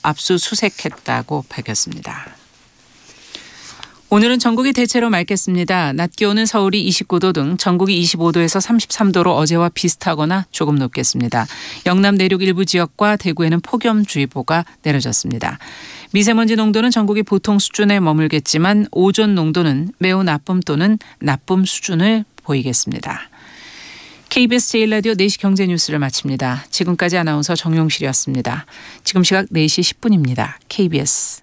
압수수색했다고 밝혔습니다. 오늘은 전국이 대체로 맑겠습니다. 낮 기온은 서울이 29도 등 전국이 25도에서 33도로 어제와 비슷하거나 조금 높겠습니다. 영남 내륙 일부 지역과 대구에는 폭염주의보가 내려졌습니다. 미세먼지 농도는 전국이 보통 수준에 머물겠지만 오존 농도는 매우 나쁨 또는 나쁨 수준을 보이겠습니다. KBS 제1라디오 4시 경제뉴스를 마칩니다. 지금까지 아나운서 정용실이었습니다. 지금 시각 4시 10분입니다. KBS.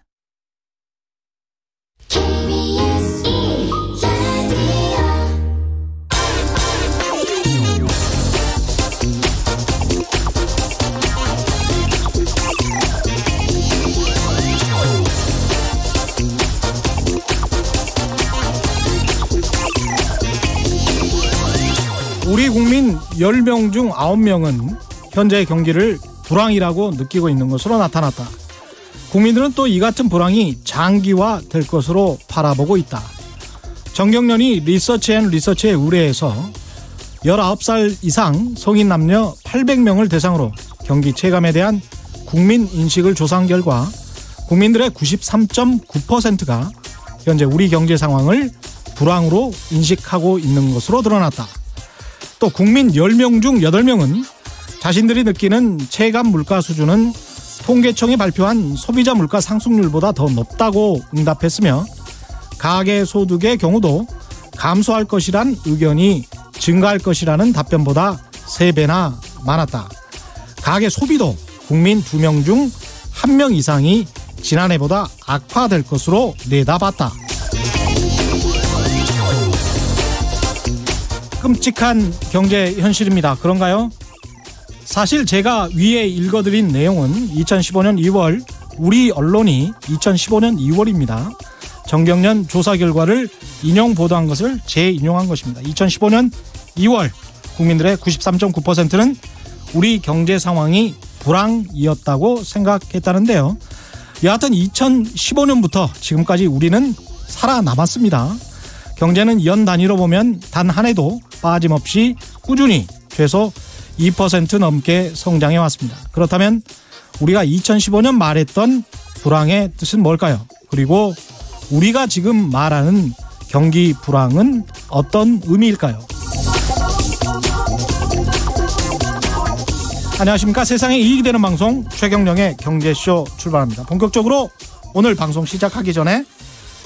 우리 국민 10명 중 9명은 현재의 경기를 불황이라고 느끼고 있는 것으로 나타났다. 국민들은 또 이 같은 불황이 장기화될 것으로 바라보고 있다. 정경련이 리서치앤리서치에 의뢰해서 19살 이상 성인 남녀 800명을 대상으로 경기 체감에 대한 국민 인식을 조사한 결과 국민들의 93.9%가 현재 우리 경제 상황을 불황으로 인식하고 있는 것으로 드러났다. 또 국민 10명 중 8명은 자신들이 느끼는 체감 물가 수준은 통계청이 발표한 소비자 물가 상승률보다 더 높다고 응답했으며 가계 소득의 경우도 감소할 것이란 의견이 증가할 것이라는 답변보다 3배나 많았다. 가계 소비도 국민 2명 중 1명 이상이 지난해보다 악화될 것으로 내다봤다. 끔찍한 경제 현실입니다. 그런가요? 사실 제가 위에 읽어드린 내용은 2015년 2월 우리 언론이 2015년 2월입니다. 정경련 조사 결과를 인용 보도한 것을 재인용한 것입니다. 2015년 2월 국민들의 93.9%는 우리 경제 상황이 불황이었다고 생각했다는데요. 여하튼 2015년부터 지금까지 우리는 살아남았습니다. 경제는 연 단위로 보면 단 한 해도 빠짐없이 꾸준히 최소 2% 넘게 성장해 왔습니다. 그렇다면 우리가 2015년 말했던 불황의 뜻은 뭘까요? 그리고 우리가 지금 말하는 경기 불황은 어떤 의미일까요? 안녕하십니까. 세상에 이익이 되는 방송 최경영의 경제쇼 출발합니다. 본격적으로 오늘 방송 시작하기 전에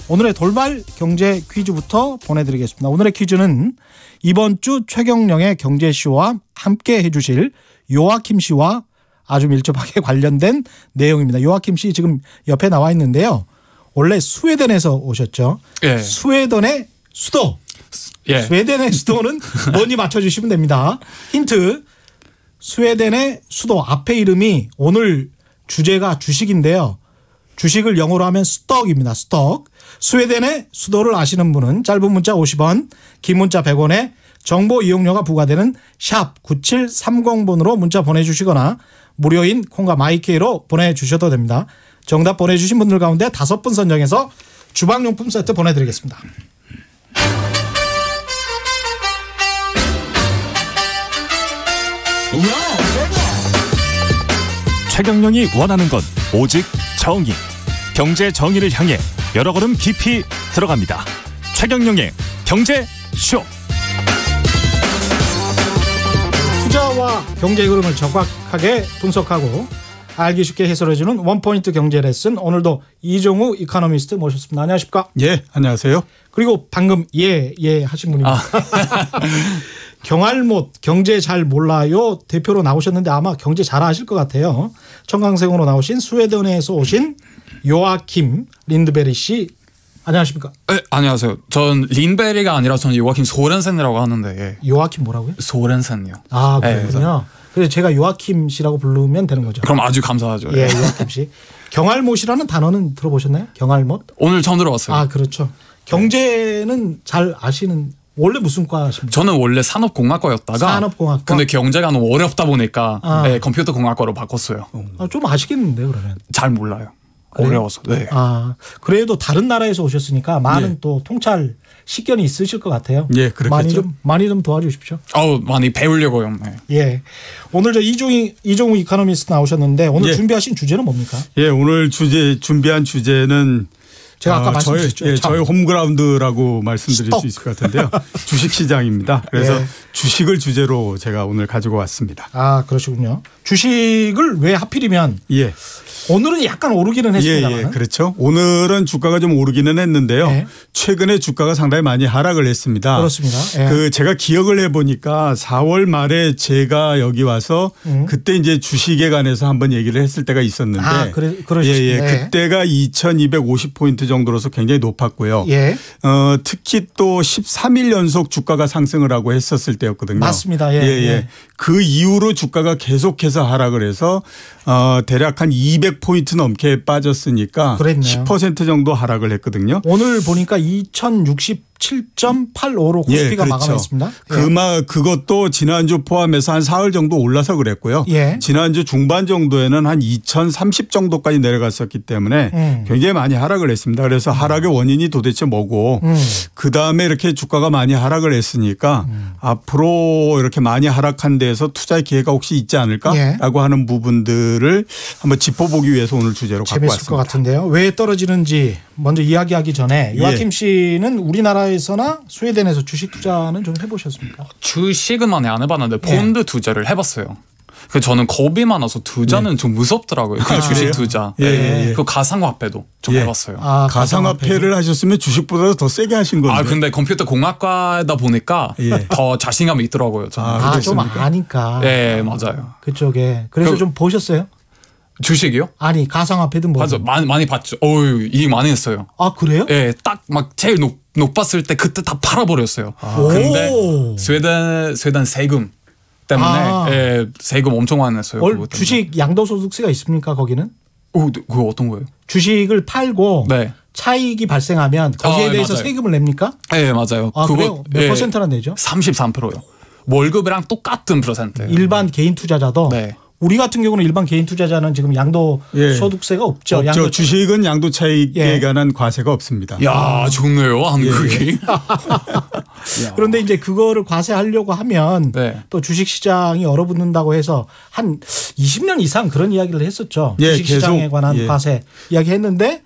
오늘의 돌발 경제 퀴즈부터 보내드리겠습니다. 오늘의 퀴즈는 이번 주 최경영의 경제쇼와 함께 해주실 요아킴 씨와 아주 밀접하게 관련된 내용입니다. 요아킴 씨 지금 옆에 나와 있는데요. 원래 스웨덴에서 오셨죠? 예. 스웨덴의 수도. 예. 스웨덴의 수도는 뭔지 맞춰주시면 됩니다. 힌트. 스웨덴의 수도 앞에 이름이 오늘 주제가 주식인데요. 주식을 영어로 하면 스톡입니다. 스톡. 스웨덴의 수도를 아시는 분은 짧은 문자 50원, 긴 문자 100원에 정보 이용료가 부과되는 샵 9730번으로 문자 보내주시거나 무료인 콩과 마이케이로 보내주셔도 됩니다. 정답 보내주신 분들 가운데 5분 선정해서 주방용품 세트 보내드리겠습니다. 최경영이 원하는 건 오직 정의. 경제 정의를 향해 여러 걸음 깊이 들어갑니다. 최경영의 경제쇼. 투자와 경제 흐름을 정확하게 분석하고 알기 쉽게 해설해주는 원포인트 경제 레슨. 오늘도 이종우 이코노미스트 모셨습니다. 안녕하십니까? 예, 안녕하세요. 그리고 방금 예 하신 분입니다. 경알못 경제 잘 몰라요 대표로 나오셨는데 아마 경제 잘 아실 것 같아요. 청강생으로 나오신 스웨덴에서 오신 요아킴 린드베리 씨. 안녕하십니까? 네, 안녕하세요. 전 린베리가 아니라 저는 요아킴 소렌센이라고 하는데. 예. 요아킴 뭐라고요? 소렌센이요. 아, 그렇군요. 그래서 제가 요아킴 씨라고 부르면 되는 거죠. 그럼 아주 감사하죠. 예, 요아킴 씨. 경알못이라는 단어는 들어보셨나요? 경알못? 오늘 처음 들어봤어요. 아, 그렇죠. 경제는 잘 아시는. 원래 무슨 과십니까? 저는 원래 산업공학과였다가 산업공학과. 근데 경제가 너무 어렵다 보니까 네, 컴퓨터공학과로 바꿨어요. 좀 아시겠는데 그러면? 잘 몰라요. 어려워서. 네. 아, 그래도 다른 나라에서 오셨으니까 많은 예. 또 통찰 식견이 있으실 것 같아요. 예, 그렇겠죠. 많이 좀 도와주십시오. 많이 배우려고요. 네. 예. 오늘 저 이종우 이코노미스트 나오셨는데 오늘 예. 준비하신 주제는 뭡니까? 예, 오늘 준비한 주제는 제가 아까 말씀드렸죠. 저희 홈그라운드라고 말씀드릴 수 있을 것 같은데요. 주식시장입니다. 그래서 예. 주식을 주제로 제가 오늘 가지고 왔습니다. 아, 그러시군요. 주식을 왜 하필이면 예. 오늘은 약간 오르기는 했습니다만. 예, 그렇죠. 오늘은 주가가 좀 오르기는 했는데요. 예. 최근에 주가가 상당히 많이 하락을 했습니다. 그렇습니다. 예. 제가 기억을 해보니까 4월 말에 제가 여기 와서 그때 이제 주식에 관해서 한번 얘기를 했을 때가 있었는데. 아, 그러셨습니다. 예. 그때가 2250포인트 정도로서 굉장히 높았고요. 예. 특히 또 13일 연속 주가가 상승을 하고 했었을 때였거든요. 맞습니다. 예. 그 이후로 주가가 계속해서 하락을 해서 대략 한 200포인트 넘게 빠졌으니까 그랬네요. 10% 정도 하락을 했거든요. 오늘 보니까 2067.85로 코스피가 그렇죠. 마감했습니다. 그것도 지난주 포함해서 한 사흘 정도 올라서 그랬고요. 예. 지난주 중반 정도에는 한 2030 정도까지 내려갔었기 때문에 굉장히 많이 하락을 했습니다. 그래서 하락의 원인이 도대체 뭐고 그다음에 이렇게 주가가 많이 하락을 했으니까 앞으로 이렇게 많이 하락한 데에서 투자의 기회가 혹시 있지 않을까라고 하는 부분들을 한번 짚어보기 위해서 오늘 주제로 갖고 재밌을 왔습니다. 것 같은데요. 왜 떨어지는지 먼저 이야기하기 전에 요아킴 씨는 우리나라에서나 스웨덴에서 주식 투자는 좀 해보셨습니까? 주식은 많이 안 해봤는데 폰드 투자를 해봤어요. 저는 겁이 많아서 투자는 좀 무섭더라고요. 그 주식 투자. 예. 그 가상화폐도 좀 해봤어요. 아, 가상화폐를 하셨으면 주식보다 더 세게 하신 건데. 근데 컴퓨터 공학과다 보니까 더 자신감이 있더라고요. 저는. 좀 아니까. 네, 맞아요. 그쪽에. 그래서 좀 보셨어요? 주식이요? 아니, 가상화폐든 뭐. 맞아, 많이 봤죠. 이익 많이 했어요. 아, 그래요? 예, 딱 막 제일 높았을 때 그때 다 팔아버렸어요. 오. 근데 스웨덴 세금 때문에 세금 엄청 많이 냈어요. 주식 양도소득세가 있습니까, 거기는? 그거 어떤 거예요? 주식을 팔고 네. 차익이 발생하면 거기에 대해서 맞아요. 세금을 냅니까? 네, 맞아요. 아, 그래요? 몇 퍼센트나 내죠? 33%요. 월급이랑 똑같은 퍼센트예요. 일반 개인 투자자도? 네. 우리 같은 경우는 일반 개인 투자자는 지금 양도소득세가 없죠. 없죠. 주식은 양도 차익에 관한 과세가 없습니다. 야, 좋네요, 한국이. 그런데 이제 그거를 과세하려고 하면 또 주식시장이 얼어붙는다고 해서 한 20년 이상 그런 이야기를 했었죠. 주식시장에 계속, 관한 과세 이야기했는데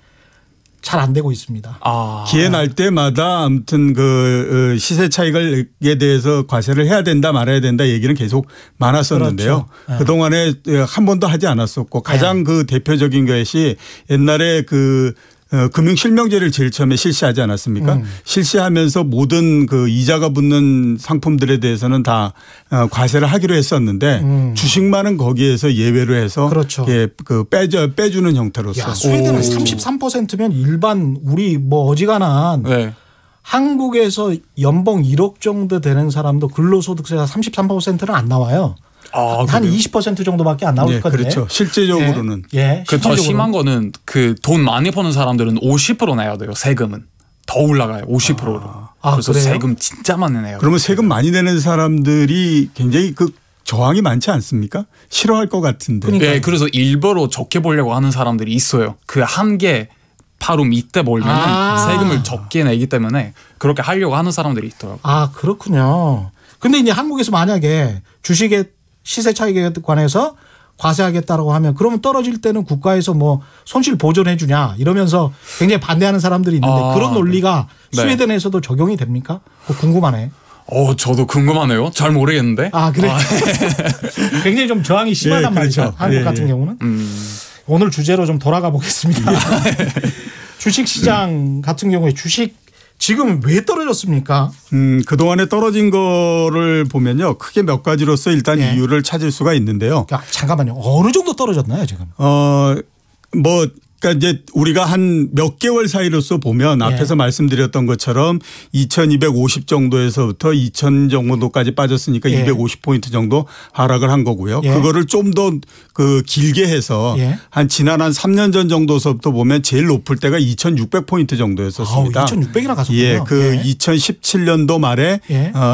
잘 안 되고 있습니다. 기회 날 때마다 아무튼 그 시세 차익에 대해서 과세를 해야 된다 말아야 된다 얘기는 계속 많았었는데요. 그렇죠. 그동안에 한 번도 하지 않았었고 가장 그 대표적인 것이 옛날에 금융실명제를 제일 처음에 실시하지 않았습니까? 실시하면서 모든 그 이자가 붙는 상품들에 대해서는 다 과세를 하기로 했었는데 주식만은 거기에서 예외로 해서 그렇죠. 빼주는 형태로서. 스웨덴은 33%면 일반 우리 뭐 어지간한 한국에서 연봉 1억 정도 되는 사람도 근로소득세가 33%는 안 나와요. 한 20% 정도밖에 안 나오거든요. 그렇죠. 실제적으로는. 더 심한 거는 그 돈 많이 버는 사람들은 50% 내야 돼요. 세금은 더 올라가요. 50%로. 그래서 그래요? 세금 진짜 많이 내요. 그러면 세금 많이 내는 사람들이 굉장히 저항이 많지 않습니까? 싫어할 것 같은데. 네, 그래서 일부러 적게 보려고 하는 사람들이 있어요. 그 한계 바로 밑에 몰면 세금을 적게 내기 때문에 그렇게 하려고 하는 사람들이 있더라고요. 그렇군요. 근데 이제 한국에서 만약에 주식의 시세 차익에 관해서 과세하겠다라고 하면 그러면 떨어질 때는 국가에서 뭐 손실 보전해 주냐 이러면서 굉장히 반대하는 사람들이 있는데 그런 논리가 스웨덴에서도 적용이 됩니까? 그거 궁금하네. 저도 궁금하네요. 잘 모르겠는데. 그래. 굉장히 좀 저항이 심하단 말이죠. 그렇죠. 한국 같은 경우는. 오늘 주제로 좀 돌아가 보겠습니다. 주식시장 같은 경우에 주식 지금 왜 떨어졌습니까? 그동안에 떨어진 거를 보면요. 크게 몇 가지로서 일단 이유를 찾을 수가 있는데요. 잠깐만요. 어느 정도 떨어졌나요, 지금? 그러니까 이제 우리가 한 몇 개월 사이로서 보면 앞에서 말씀드렸던 것처럼 2250 정도에서부터 2000 정도까지 빠졌으니까 250포인트 정도 하락을 한 거고요. 그거를 좀 더 길게 해서 한 지난 한 3년 전 정도서부터 보면 제일 높을 때가 2600포인트 정도였었습니다. 2600이나 갔었군요. 2017년도 말에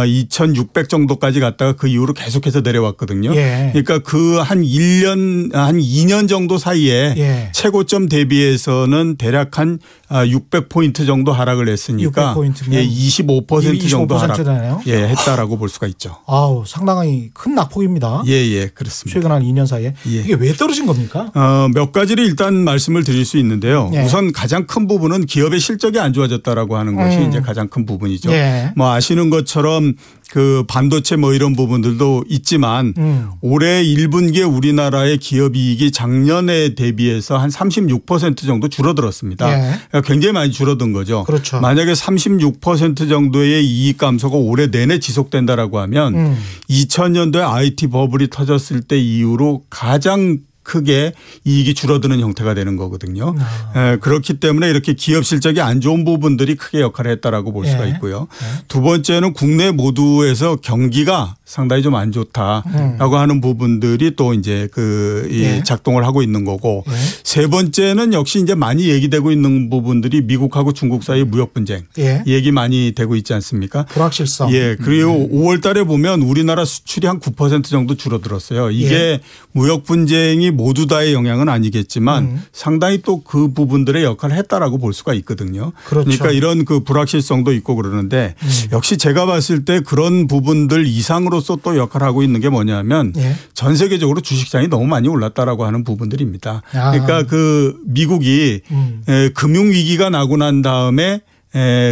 2600 정도까지 갔다가 그 이후로 계속해서 내려왔거든요. 그러니까 그 한 2년 정도 사이에 최고점 대비해서는 대략 한 600포인트 정도 하락을 했으니까 600포인트면 예, 25% 정도 하락 예, 했다라고 볼 수가 있죠. 아우, 상당히 큰 낙폭입니다. 예, 그렇습니다. 최근 한 2년 사이에. 예. 이게 왜 떨어진 겁니까? 몇 가지를 일단 말씀을 드릴 수 있는데요. 예. 우선 가장 큰 부분은 기업의 실적이 안 좋아졌다라고 하는 것이 이제 가장 큰 부분이죠. 예. 뭐 아시는 것처럼 그 반도체 뭐 이런 부분들도 있지만 올해 1분기에 우리나라의 기업 이익이 작년에 대비해서 한 36% 정도 줄어들었습니다. 예. 그러니까 굉장히 많이 줄어든 거죠. 그렇죠. 만약에 36% 정도의 이익 감소가 올해 내내 지속된다라고 하면 2000년도에 IT 버블이 터졌을 때 이후로 가장 크게 이익이 줄어드는 형태가 되는 거거든요. 그렇기 때문에 이렇게 기업 실적이 안 좋은 부분들이 크게 역할을 했다라고 볼 수가 있고요. 두 번째는 국내 모두에서 경기가 상당히 좀 안 좋다라고 하는 부분들이 또 이제 이 작동을 하고 있는 거고 세 번째는 역시 이제 많이 얘기되고 있는 부분들이 미국하고 중국 사이 무역 분쟁 얘기 많이 되고 있지 않습니까? 불확실성. 예. 그리고 5월 달에 보면 우리나라 수출이 한 9% 정도 줄어들었어요. 이게 무역 분쟁이 모두 다의 영향은 아니겠지만 상당히 또 그 부분들의 역할을 했다라고 볼 수가 있거든요. 그렇죠. 그러니까 이런 그 불확실성도 있고 그러는데 역시 제가 봤을 때 그런 부분들 이상으로서 또 역할을 하고 있는 게 뭐냐면 전 세계적으로 주식시장이 너무 많이 올랐다라고 하는 부분들입니다. 그러니까 그 미국이 금융 위기가 나고 난 다음에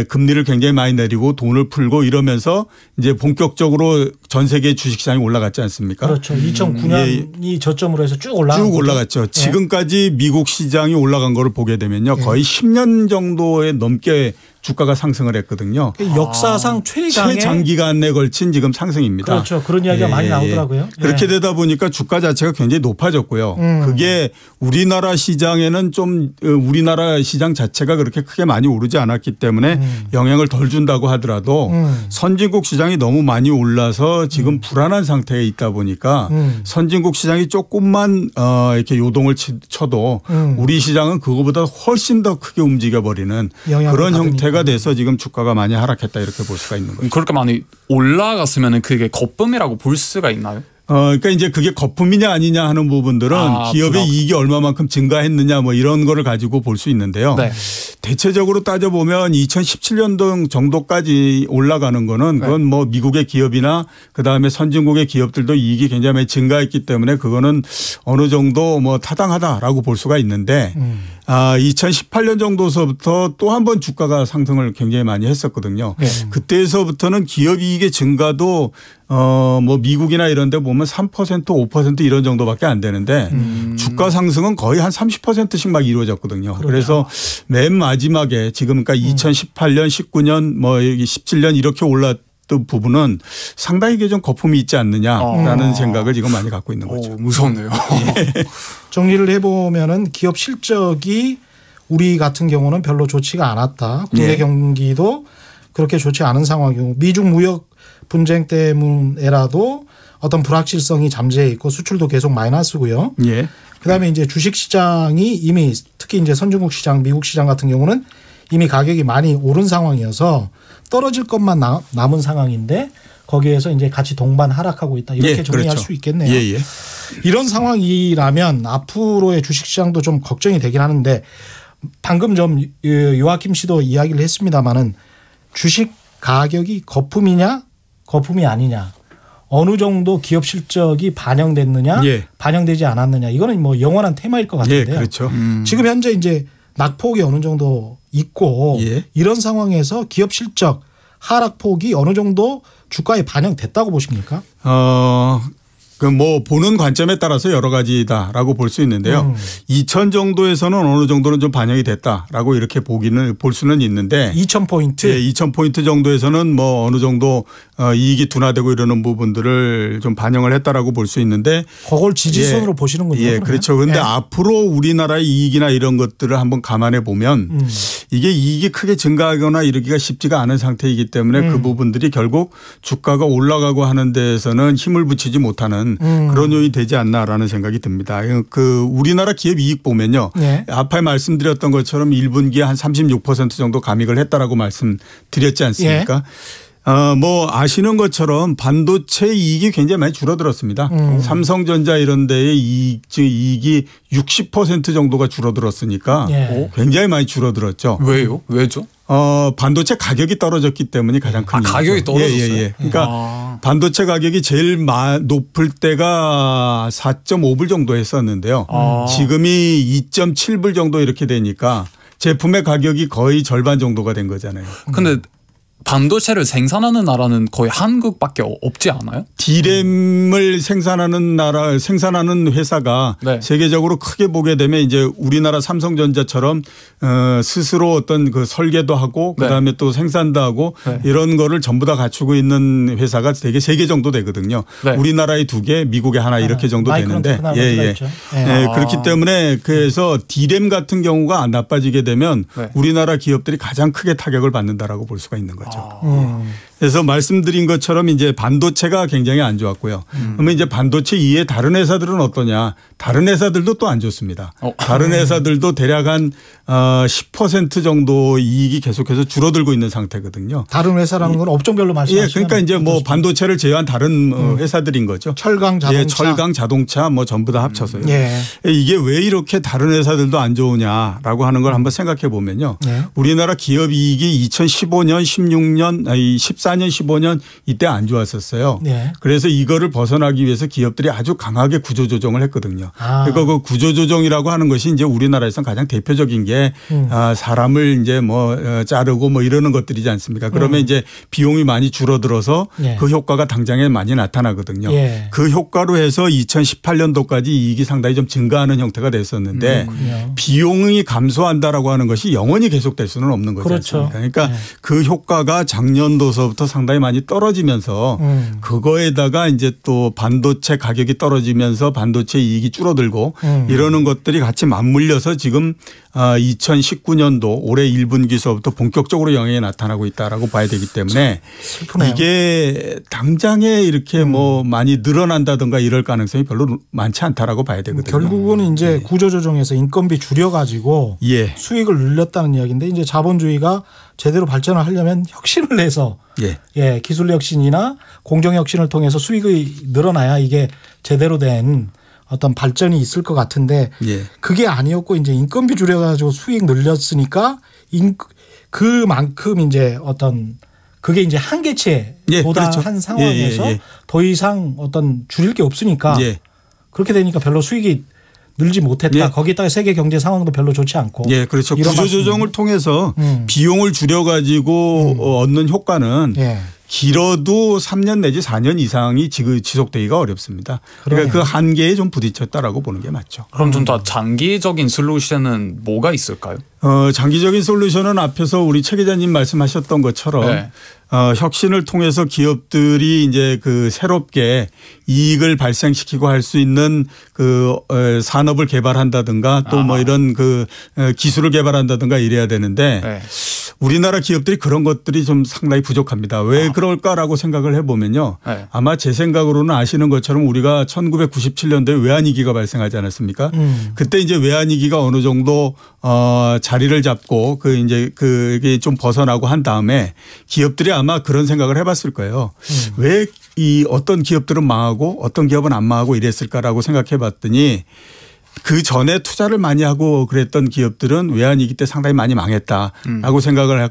금리를 굉장히 많이 내리고 돈을 풀고 이러면서 이제 본격적으로 전 세계 주식시장이 올라갔지 않습니까? 그렇죠. 2009년이 저점으로 해서 쭉 올라갔죠. 지금까지 미국 시장이 올라간 거를 보게 되면요. 거의 10년 정도에 넘게 주가가 상승을 했거든요. 역사상 최장기간에 걸친 지금 상승입니다. 그렇죠. 그런 이야기가 많이 나오더라고요. 그렇게 되다 보니까 주가 자체가 굉장히 높아졌고요. 그게 우리나라 시장에는 좀 우리나라 시장 자체가 그렇게 크게 많이 오르지 않았기 때문에 영향을 덜 준다고 하더라도 선진국 시장이 너무 많이 올라서 지금 불안한 상태에 있다 보니까 선진국 시장이 조금만 이렇게 요동을 쳐도 우리 시장은 그거보다 훨씬 더 크게 움직여버리는 그런 형태가 돼서 지금 주가가 많이 하락했다 이렇게 볼 수가 있는 거죠. 그렇게 많이 올라갔으면 그게 거품이라고 볼 수가 있나요? 그러니까 이제 그게 거품이냐 아니냐 하는 부분들은 기업의 이익이 얼마만큼 증가했느냐 뭐 이런 거를 가지고 볼 수 있는데요. 대체적으로 따져보면 2017년도 정도까지 올라가는 거는 그건 뭐 미국의 기업이나 그다음에 선진국의 기업들도 이익이 굉장히 많이 증가했기 때문에 그거는 어느 정도 뭐 타당하다라고 볼 수가 있는데 2018년 정도서부터 또 한 번 주가가 상승을 굉장히 많이 했었거든요. 그때서부터는 기업 이익의 증가도 뭐 미국이나 이런 데 보면 3% 5% 이런 정도밖에 안 되는데 주가 상승은 거의 한 30%씩 막 이루어졌거든요. 그렇죠. 그래서 맨 마지막에 지금 그러니까 2018년 19년 뭐 17년 이렇게 올랐던 부분은 상당히 이게 좀 거품이 있지 않느냐라는 생각을 지금 많이 갖고 있는 거죠. 무섭네요. 정리를 해보면은 기업 실적이 우리 같은 경우는 별로 좋지가 않았다. 국내 경기도 그렇게 좋지 않은 상황이고 미중 무역 분쟁 때문에라도 어떤 불확실성이 잠재해 있고 수출도 계속 마이너스고요. 그다음에 이제 주식 시장이 이미 특히 이제 선진국 시장, 미국 시장 같은 경우는 이미 가격이 많이 오른 상황이어서 떨어질 것만 남은 상황인데 거기에서 이제 같이 동반 하락하고 있다. 이렇게 정리할 그렇죠. 수 있겠네요. 이런 상황이라면 앞으로의 주식 시장도 좀 걱정이 되긴 하는데 방금 좀 요아킴 씨도 이야기를 했습니다마는 주식 가격이 거품이냐 거품이 아니냐 어느 정도 기업 실적이 반영됐느냐 반영되지 않았느냐 이거는 뭐 영원한 테마일 것 같은데요. 그렇죠. 지금 현재 이제 낙폭이 어느 정도 있고 이런 상황에서 기업 실적 하락폭이 어느 정도 주가에 반영됐다고 보십니까? 그 뭐 보는 관점에 따라서 여러 가지다라고 볼 수 있는데요. 2000 정도에서는 어느 정도는 좀 반영이 됐다라고 이렇게 볼 수는 있는데 2000포인트? 2000포인트 정도에서는 뭐 어느 정도 이익이 둔화되고 이러는 부분들을 좀 반영을 했다라고 볼 수 있는데 그걸 지지선으로 보시는군요. 그렇죠. 그런데 앞으로 우리나라의 이익이나 이런 것들을 한번 감안해 보면 이게 이익이 크게 증가하거나 이러기가 쉽지가 않은 상태이기 때문에 그 부분들이 결국 주가가 올라가고 하는 데에서는 힘을 붙이지 못하는 그런 요인이 되지 않나라는 생각이 듭니다. 그 우리나라 기업 이익 보면요. 앞에 말씀드렸던 것처럼 1분기에 한 36% 정도 감익을 했다라고 말씀드렸지 않습니까? 뭐 아시는 것처럼 반도체 이익이 굉장히 많이 줄어들었습니다. 삼성전자 이런 데의 이익이 60% 정도가 줄어들었으니까 예. 굉장히 많이 줄어들었죠. 왜요? 왜죠? 반도체 가격이 떨어졌기 때문에 가장 큰 이유죠. 가격이 떨어졌어요? 예. 그러니까 반도체 가격이 제일 높을 때가 4.5불 정도 했었는데요. 지금이 2.7불 정도 이렇게 되니까 제품의 가격이 거의 절반 정도가 된 거잖아요. 근데 반도체를 생산하는 나라는 거의 한국밖에 없지 않아요? D램을 생산하는 회사가 네. 세계적으로 크게 보게 되면 이제 우리나라 삼성전자처럼 스스로 어떤 그 설계도 하고 그다음에 또 생산도 하고 이런 거를 전부 다 갖추고 있는 회사가 되게 3개 정도 되거든요. 네. 우리나라에 2개, 미국에 하나 이렇게 정도 되는데 예. 그렇기 때문에 그래서 D램 같은 경우가 안 나빠지게 되면 우리나라 기업들이 가장 크게 타격을 받는다라고 볼 수가 있는 거죠. 그래서 말씀드린 것처럼 이제 반도체가 굉장히 안 좋았고요. 그러면 이제 반도체 이외에 다른 회사들은 어떠냐? 다른 회사들도 또 안 좋습니다. 다른 회사들도 대략 한 10% 정도 이익이 계속해서 줄어들고 있는 상태거든요. 다른 회사라는 건 업종별로 말씀하시면. 예, 그러니까 이제 뭐 반도체를 제외한 다른 회사들인 거죠. 철강 자동차. 예, 철강 자동차 뭐 전부 다 합쳐서요. 예. 이게 왜 이렇게 다른 회사들도 안 좋으냐라고 하는 걸 한번 생각해 보면요. 예. 우리나라 기업 이익이 2015년, 16년, 14년, 15년 이때 안 좋았었어요. 예. 그래서 이거를 벗어나기 위해서 기업들이 아주 강하게 구조조정을 했거든요. 그러니까 그 구조조정이라고 하는 것이 이제 우리나라에서는 가장 대표적인 게 사람을 이제 뭐 자르고 뭐 이러는 것들이지 않습니까? 그러면 이제 비용이 많이 줄어들어서 그 효과가 당장에 많이 나타나거든요. 그 효과로 해서 2018년도까지 이익이 상당히 좀 증가하는 형태가 됐었는데 비용이 감소한다라고 하는 것이 영원히 계속될 수는 없는 거죠. 그렇죠. 그러니까 그 효과가 작년도서부터 상당히 많이 떨어지면서 그거에다가 이제 또 반도체 가격이 떨어지면서 반도체 이익이 줄어들고 이러는 것들이 같이 맞물려서 지금 2019년도 올해 1분기서부터 본격적으로 영향이 나타나고 있다라고 봐야 되기 때문에 슬프네요. 이게 당장에 이렇게 뭐 많이 늘어난다든가 이럴 가능성이 별로 많지 않다라고 봐야 되거든요. 결국은 이제 구조조정에서 인건비 줄여가지고 수익을 늘렸다는 이야기인데 이제 자본주의가 제대로 발전을 하려면 혁신을 해서 기술 혁신이나 공정 혁신을 통해서 수익이 늘어나야 이게 제대로 된 어떤 발전이 있을 것 같은데 그게 아니었고 이제 인건비 줄여가지고 수익 늘렸으니까 그만큼 이제 어떤 그게 이제 한계치에 도달한 상황에서 더 이상 어떤 줄일 게 없으니까 그렇게 되니까 별로 수익이 늘지 못했다. 거기다가 세계 경제 상황도 별로 좋지 않고. 그렇죠. 구조조정을 통해서 비용을 줄여가지고 얻는 효과는 길어도 3년 내지 4년 이상이 지속되기가 어렵습니다. 그러니까 그 한계에 좀 부딪혔다라고 보는 게 맞죠. 그럼 좀 더 장기적인 솔루션은 뭐가 있을까요? 장기적인 솔루션은 앞에서 우리 최 기자님 말씀하셨던 것처럼 혁신을 통해서 기업들이 이제 그 새롭게 이익을 발생시키고 할 수 있는 그 산업을 개발한다든가 또 뭐 이런 그 기술을 개발한다든가 이래야 되는데 우리나라 기업들이 그런 것들이 좀 상당히 부족합니다. 왜 그럴까라고 생각을 해보면요. 아마 제 생각으로는 아시는 것처럼 우리가 1997년도에 외환위기가 발생하지 않았습니까? 그때 이제 외환위기가 어느 정도 자리를 잡고 그 이제 그게 좀 벗어나고 한 다음에 기업들이 아마 그런 생각을 해봤을 거예요. 왜 이 어떤 기업들은 망하고 어떤 기업은 안 망하고 이랬을까라고 생각해 봤더니 그 전에 투자를 많이 하고 그랬던 기업들은 외환위기 때 상당히 많이 망했다라고 생각을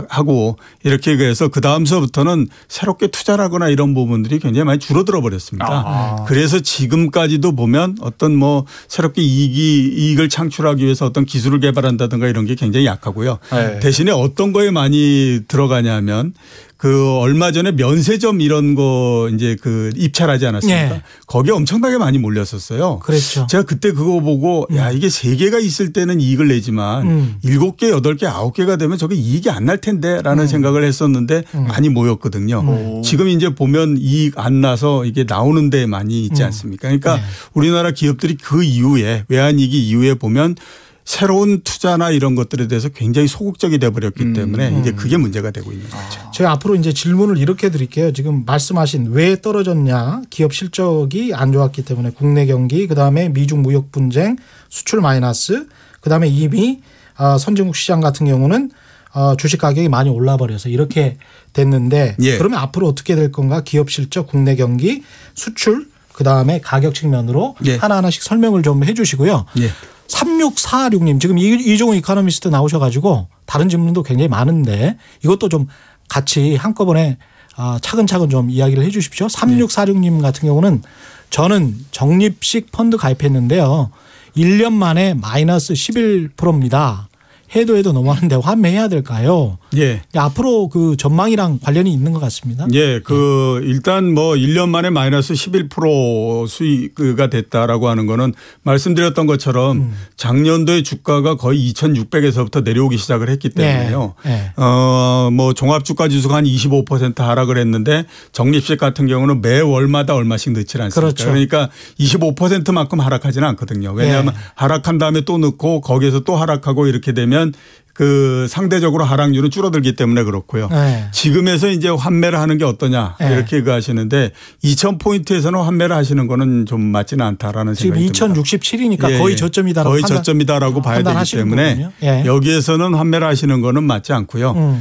하고 이렇게 그래서 그 다음서부터는 새롭게 투자를 하거나 이런 부분들이 굉장히 많이 줄어들어 버렸습니다. 그래서 지금까지도 보면 어떤 뭐 새롭게 이익을 창출하기 위해서 어떤 기술을 개발한다든가 이런 게 굉장히 약하고요. 대신에 어떤 거에 많이 들어가냐면 그 얼마 전에 면세점 이런 거 이제 그 입찰하지 않았습니까? 거기에 엄청나게 많이 몰렸었어요. 그렇죠. 제가 그때 그거 보고 야 이게 3개가 있을 때는 이익을 내지만 7개, 8개, 9개가 되면 저게 이익이 안 날 텐데라는 생각을 했었는데 많이 모였거든요. 지금 이제 보면 이익 안 나서 이게 나오는 데 많이 있지 않습니까? 그러니까 우리나라 기업들이 그 이후에 외환위기 이후에 보면 새로운 투자나 이런 것들에 대해서 굉장히 소극적이 돼버렸기 때문에 이제 그게 문제가 되고 있는 거죠. 제가 앞으로 이제 질문을 이렇게 드릴게요. 지금 말씀하신 왜 떨어졌냐. 기업 실적이 안 좋았기 때문에 국내 경기 그다음에 미중 무역 분쟁 수출 마이너스 그다음에 이미 선진국 시장 같은 경우는 주식 가격이 많이 올라버려서 이렇게 됐는데 예. 그러면 앞으로 어떻게 될 건가? 기업 실적, 국내 경기, 수출, 그다음에 가격 측면으로 예. 하나하나씩 설명을 좀 해 주시고요. 예. 3646님 지금 이종훈 이코노미스트 나오셔가지고 다른 질문도 굉장히 많은데 이것도 좀 같이 한꺼번에 차근차근 좀 이야기를 해 주십시오. 3646님 같은 경우는 저는 적립식 펀드 가입했는데요. 1년 만에 마이너스 11%입니다. 해도 너무하는데 환매해야 될까요? 예. 앞으로 그 전망이랑 관련이 있는 것 같습니다. 예. 일단 뭐 1년 만에 마이너스 11% 수익가 됐다라고 하는 거는 말씀드렸던 것처럼 작년도에 주가가 거의 2,600에서부터 내려오기 시작을 했기 때문에요. 네. 뭐 종합주가 지수가 한 25% 하락을 했는데 적립식 같은 경우는 매월마다 얼마씩 넣지 않습니까? 그렇죠. 그러니까 25%만큼 하락하지는 않거든요. 왜냐하면 하락한 다음에 또 넣고 거기에서 또 하락하고 이렇게 되면 그 상대적으로 하락률은 줄어들기 때문에 그렇고요. 네. 지금에서 이제 환매를 하는 게 어떠냐 이렇게 하시는데 2,000포인트에서는 환매를 하시는 거는 좀 맞지는 않다라는 생각이 지금 듭니다. 2067이니까 거의 저점이다라고 거의 저점이다라고 봐야 되기 때문에 여기에서는 환매를 하시는 거는 맞지 않고요.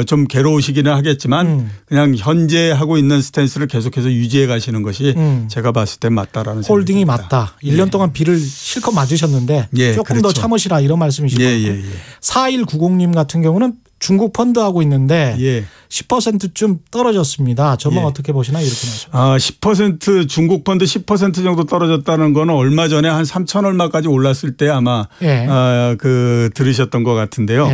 좀 괴로우시기는 하겠지만 그냥 현재 하고 있는 스탠스를 계속해서 유지해 가시는 것이 제가 봤을 때 맞다라는 생각이 홀딩이 듭니다. 맞다. 1년 동안 비를 실컷 맞으셨는데 조금 그렇죠. 더 참으시라 이런 말씀이시고 4190님 같은 경우는 중국 펀드 하고 있는데 10%쯤 떨어졌습니다. 전망 어떻게 보시나 이렇게 말씀. 10% 중국 펀드 10% 정도 떨어졌다는 거는 얼마 전에 한 3천 얼마까지 올랐을 때 아마 들으셨던 것 같은데요.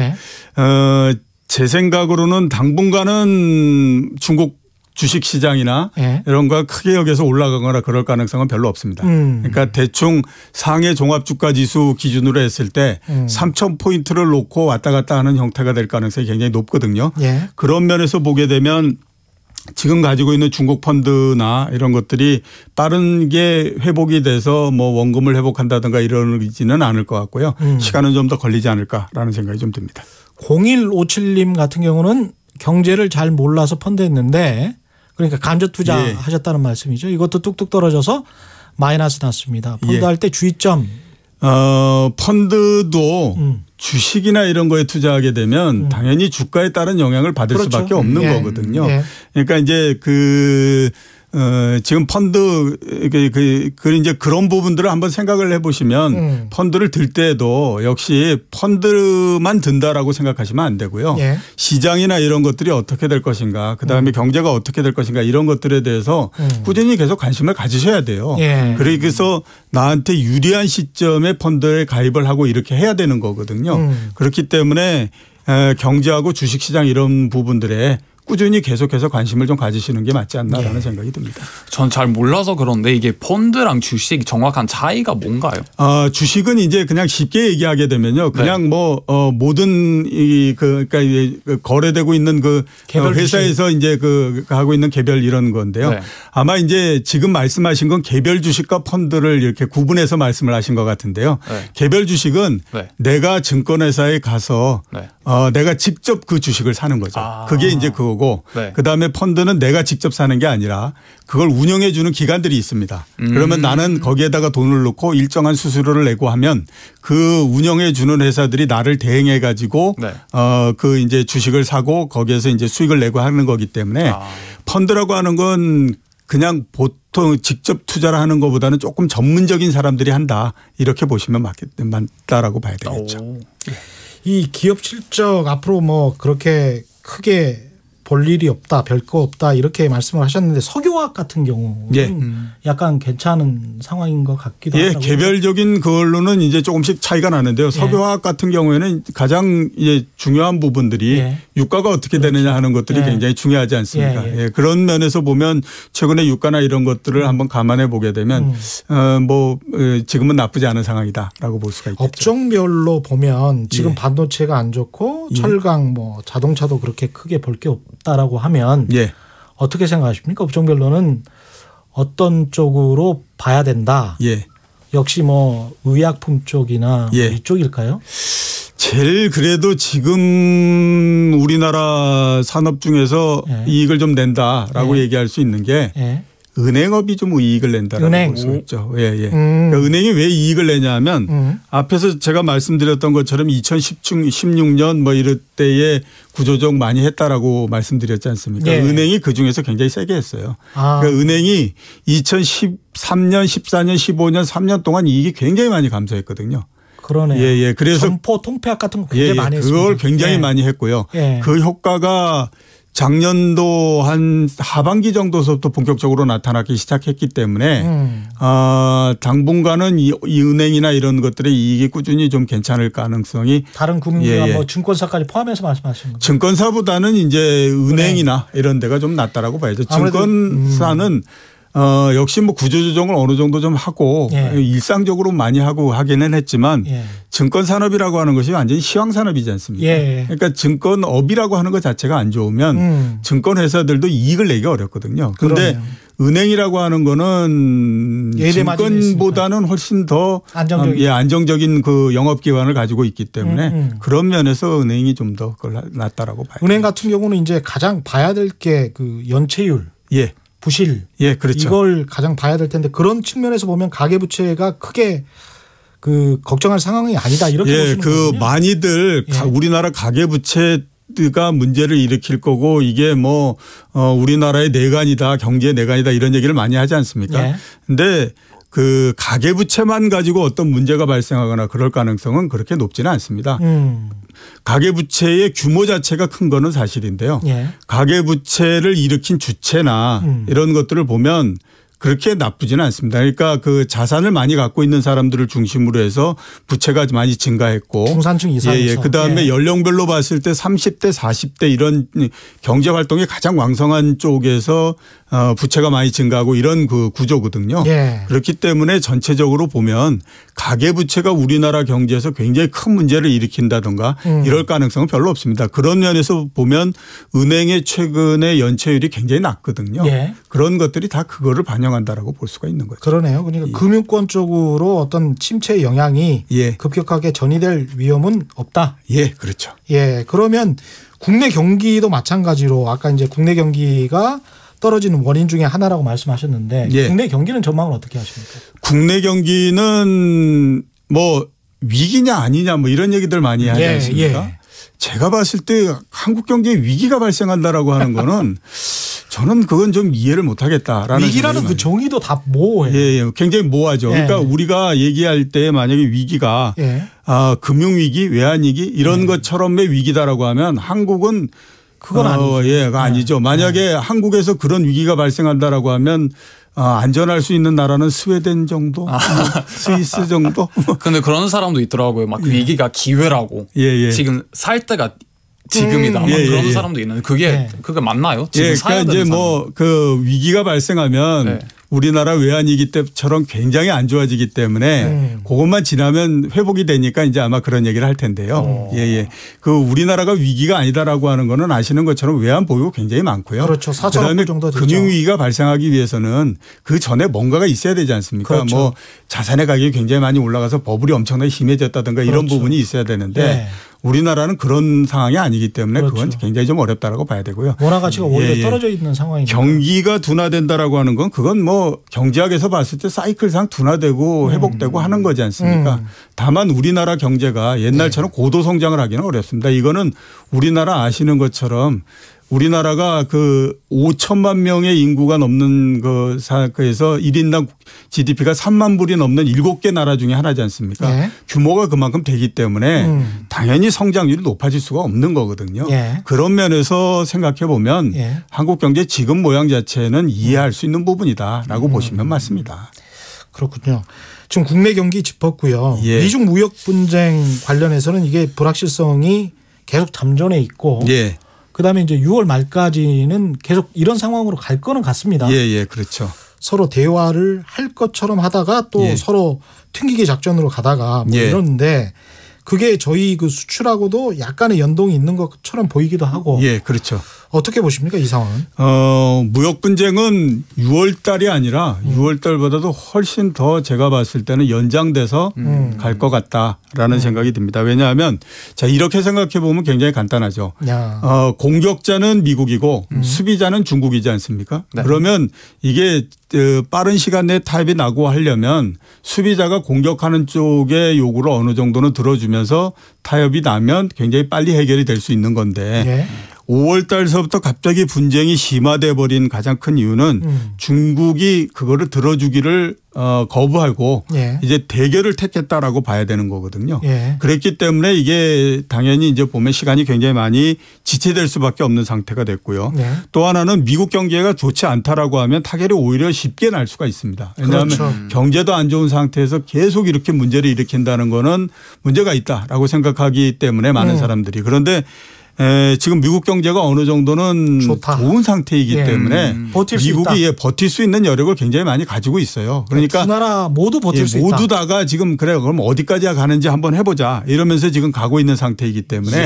제 생각으로는 당분간은 중국 주식시장이나 이런 거 크게 여기서 올라가거나 그럴 가능성은 별로 없습니다. 그러니까 대충 상해 종합주가지수 기준으로 했을 때 3,000포인트를 놓고 왔다 갔다 하는 형태가 될 가능성이 굉장히 높거든요. 그런 면에서 보게 되면 지금 가지고 있는 중국 펀드나 이런 것들이 빠르게 회복이 돼서 뭐 원금을 회복한다든가 이러지는 않을 것 같고요. 시간은 좀 더 걸리지 않을까라는 생각이 좀 듭니다. 0157님 같은 경우는 경제를 잘 몰라서 펀드했는데 그러니까 간접 투자하셨다는 말씀이죠. 이것도 뚝뚝 떨어져서 마이너스 났습니다. 펀드할 때 주의점. 펀드도 주식이나 이런 거에 투자하게 되면 당연히 주가에 따른 영향을 받을 수밖에 없는 거거든요. 그러니까 이제 지금 펀드 이제 그런 부분들을 한번 생각을 해보시면 펀드를 들 때도 역시 펀드만 든다라고 생각하시면 안 되고요. 시장이나 이런 것들이 어떻게 될 것인가, 그다음에 경제가 어떻게 될 것인가 이런 것들에 대해서 꾸준히 계속 관심을 가지셔야 돼요. 그래서 나한테 유리한 시점에 펀드에 가입을 하고 이렇게 해야 되는 거거든요. 그렇기 때문에 경제하고 주식시장 이런 부분들에 꾸준히 계속해서 관심을 좀 가지시는 게 맞지 않나라는 생각이 듭니다. 전 잘 몰라서 그런데 이게 펀드랑 주식 정확한 차이가 뭔가요? 주식은 이제 그냥 쉽게 얘기하게 되면요. 그냥 모든 그러니까 거래되고 있는 회사에서 주식. 이제 하고 있는 개별 이런 건데요. 아마 이제 지금 말씀하신 건 개별 주식과 펀드를 이렇게 구분해서 말씀을 하신 것 같은데요. 개별 주식은 내가 증권회사에 가서 내가 직접 그 주식을 사는 거죠. 그게 이제 그거고 그다음에 펀드는 내가 직접 사는 게 아니라 그걸 운영해 주는 기관들이 있습니다. 그러면 나는 거기에다가 돈을 넣고 일정한 수수료를 내고 하면 그 운영해 주는 회사들이 나를 대행해 가지고 그 이제 주식을 사고 거기에서 이제 수익을 내고 하는 거기 때문에 펀드라고 하는 건 그냥 보통 직접 투자를 하는 것보다는 조금 전문적인 사람들이 한다 이렇게 보시면 맞다라고 봐야 되겠죠. 이 기업 실적 앞으로 뭐 그렇게 크게 볼 일이 없다, 별거 없다 이렇게 말씀을 하셨는데 석유화학 같은 경우는 약간 괜찮은 상황인 것 같기도 하고요. 개별적인 걸로는 이제 조금씩 차이가 나는데요. 석유화학 같은 경우에는 가장 이제 중요한 부분들이 유가가 어떻게 되느냐 하는 것들이 굉장히 중요하지 않습니까? 그런 면에서 보면 최근에 유가나 이런 것들을 한번 감안해 보게 되면 지금은 나쁘지 않은 상황이다라고 볼 수가 있겠죠. 업종별로 보면 지금 반도체가 안 좋고 철강 자동차도 그렇게 크게 볼 게 없다라고 하면 어떻게 생각하십니까? 업종별로는 어떤 쪽으로 봐야 된다. 역시 의약품 쪽이나 이쪽일까요? 제일 그래도 지금 우리나라 산업 중에서 이익을 좀 낸다라고 얘기할 수 있는 게 은행업이 좀 이익을 낸다라고 볼 수 있죠. 예, 예. 그러니까 은행이 왜 이익을 내냐면 앞에서 제가 말씀드렸던 것처럼 2016년 뭐 이럴 때에 구조조정 많이 했다라고 말씀드렸지 않습니까? 예. 은행이 그 중에서 굉장히 세게 했어요. 그러니까 은행이 2013년, 14년, 15년 3년 동안 이익이 굉장히 많이 감소했거든요. 그러네요. 예, 예. 그래서 점포 통폐합 같은 거 굉장히 예, 많이 했습니다. 그걸 굉장히 예. 많이 했고요. 예. 그 효과가 작년도 한 하반기 정도서부터 본격적으로 나타나기 시작했기 때문에 당분간은 이 은행이나 이런 것들의 이익이 꾸준히 좀 괜찮을 가능성이 다른 금융기관 뭐 증권사까지 포함해서 말씀하시는 거죠. 증권사보다는 이제 은행이나 이런 데가 좀 낫다라고 봐야죠. 증권사는 역시 뭐 구조조정을 어느 정도 좀 하고 일상적으로 많이 하고 하기는 했지만 증권 산업이라고 하는 것이 완전히 시황 산업이지 않습니까? 그러니까 증권업이라고 하는 것 자체가 안 좋으면 증권 회사들도 이익을 내기 어렵거든요. 그런데 은행이라고 하는 거는 증권보다는 훨씬 더 안정적인 그 영업 기반을 가지고 있기 때문에 그런 면에서 은행이 좀 더 낫다라고 봐요. 은행 같은 경우는 이제 가장 봐야 될 게 그 연체율. 부실. 예, 그렇죠. 이걸 가장 봐야 될 텐데 그런 측면에서 보면 가계부채가 크게 그 걱정할 상황이 아니다 이렇게 보시는 거군요. 많이들 우리나라 가계부채가 문제를 일으킬 거고 이게 뭐 우리나라의 내관이다, 경제의 내관이다 이런 얘기를 많이 하지 않습니까? 그런데 그 가계부채만 가지고 어떤 문제가 발생하거나 그럴 가능성은 그렇게 높지는 않습니다. 가계부채의 규모 자체가 큰 거는 사실인데요. 가계부채를 일으킨 주체나 이런 것들을 보면 그렇게 나쁘지는 않습니다. 그러니까 그 자산을 많이 갖고 있는 사람들을 중심으로 해서 부채가 많이 증가했고 중산층 이상에서. 그다음에 연령별로 봤을 때 30대 40대 이런 경제활동이 가장 왕성한 쪽에서 부채가 많이 증가하고 이런 그 구조거든요. 그렇기 때문에 전체적으로 보면 가계부채가 우리나라 경제에서 굉장히 큰 문제를 일으킨다든가 이럴 가능성은 별로 없습니다. 그런 면에서 보면 은행의 최근의 연체율이 굉장히 낮거든요. 그런 것들이 다 그거를 반영한다라고 볼 수가 있는 거죠. 그러네요. 그러니까 금융권 쪽으로 어떤 침체의 영향이 급격하게 전이될 위험은 없다. 그렇죠. 그러면 국내 경기도 마찬가지로 아까 이제 국내 경기가 떨어지는 원인 중에 하나라고 말씀하셨는데 국내 경기는 전망을 어떻게 하십니까? 국내 경기는 뭐 위기냐 아니냐 뭐 이런 얘기들 많이 하지 않습니까? 제가 봤을 때 한국 경제에 위기가 발생한다라고 하는 거는 저는 그건 좀 이해를 못 하겠다라는. 위기라는 그 정의도 다 모호해요. 굉장히 모호하죠. 그러니까 우리가 얘기할 때 만약에 위기가 금융위기, 외환위기 이런 것처럼의 위기다라고 하면 한국은 그건 아니죠. 아니죠. 만약에 한국에서 그런 위기가 발생한다라고 하면 안전할 수 있는 나라는 스웨덴 정도, 스위스 정도. 근데 그런 사람도 있더라고요. 막 위기가 기회라고. 지금 살 때가 지금이다. 그런 사람도 있는데 그게 맞나요? 지금 사야 그러니까 이제 뭐 그 위기가 발생하면 우리나라 외환위기 때처럼 굉장히 안 좋아지기 때문에 그것만 지나면 회복이 되니까 이제 아마 그런 얘기를 할 텐데요. 그 우리나라가 위기가 아니다라고 하는 거는 아시는 것처럼 외환 보유고 굉장히 많고요. 그렇죠. 4천억 불 정도 되죠. 금융위기가 발생하기 위해서는 그 전에 뭔가가 있어야 되지 않습니까? 그렇죠. 뭐 자산의 가격이 굉장히 많이 올라가서 버블이 엄청나게 심해졌다든가 이런 부분이 있어야 되는데 우리나라는 그런 상황이 아니기 때문에 그건 굉장히 좀 어렵다라고 봐야 되고요. 원화 가치가 오히려 떨어져 있는 상황이죠. 경기가 둔화된다라고 하는 건 그건 뭐 경제학에서 봤을 때 사이클상 둔화되고 회복되고 하는 거지 않습니까? 다만 우리나라 경제가 옛날처럼 고도 성장을 하기는 어렵습니다. 이거는 우리나라 아시는 것처럼 우리나라가 그 5천만 명의 인구가 넘는 그 사회에서 1인당 GDP가 3만 불이 넘는 7개 나라 중에 하나지 않습니까? 규모가 그만큼 되기 때문에 당연히 성장률이 높아질 수가 없는 거거든요. 그런 면에서 생각해 보면 한국 경제 지금 모양 자체는 이해할 수 있는 부분이다라고 보시면 맞습니다. 그렇군요. 지금 국내 경기 짚었고요. 미중 무역 분쟁 관련해서는 이게 불확실성이 계속 잠전해 있고 그다음에 이제 6월 말까지는 계속 이런 상황으로 갈 거는 같습니다. 그렇죠. 서로 대화를 할 것처럼 하다가 또 서로 튕기기 작전으로 가다가 뭐 이러는데 그게 저희 그 수출하고도 약간의 연동이 있는 것처럼 보이기도 하고. 그렇죠. 어떻게 보십니까 이 상황은? 무역 분쟁은 6월 달이 아니라 6월 달보다도 훨씬 더 제가 봤을 때는 연장돼서 갈 것 같다라는 생각이 듭니다. 왜냐하면 자 이렇게 생각해 보면 굉장히 간단하죠. 공격자는 미국이고 수비자는 중국이지 않습니까? 네. 그러면 이게 빠른 시간 내에 타협이 나고 하려면 수비자가 공격하는 쪽의 요구를 어느 정도는 들어주면서 타협이 나면 굉장히 빨리 해결이 될 수 있는 건데 예. 5월 달서부터 갑자기 분쟁이 심화돼 버린 가장 큰 이유는 중국이 그거를 들어주기를 거부하고 예. 이제 대결을 택했다라고 봐야 되는 거거든요. 예. 그랬기 때문에 이게 당연히 이제 보면 시간이 굉장히 많이 지체될 수밖에 없는 상태가 됐고요. 예. 또 하나는 미국 경제가 좋지 않다라고 하면 타결이 오히려 쉽게 날 수가 있습니다. 왜냐하면 그렇죠. 경제도 안 좋은 상태에서 계속 이렇게 문제를 일으킨다는 거는 문제가 있다라고 생각하기 때문에 많은 사람들이 그런데 지금 미국 경제가 어느 정도는 좋다. 좋은 상태이기 예. 때문에 미국이 버틸 수 있는 여력을 굉장히 많이 가지고 있어요. 그러니까 두 나라 모두 버틸 수 있다. 모두 다가 지금 그래 그럼 어디까지 가는지 한번 해보자 이러면서 지금 가고 있는 상태이기 때문에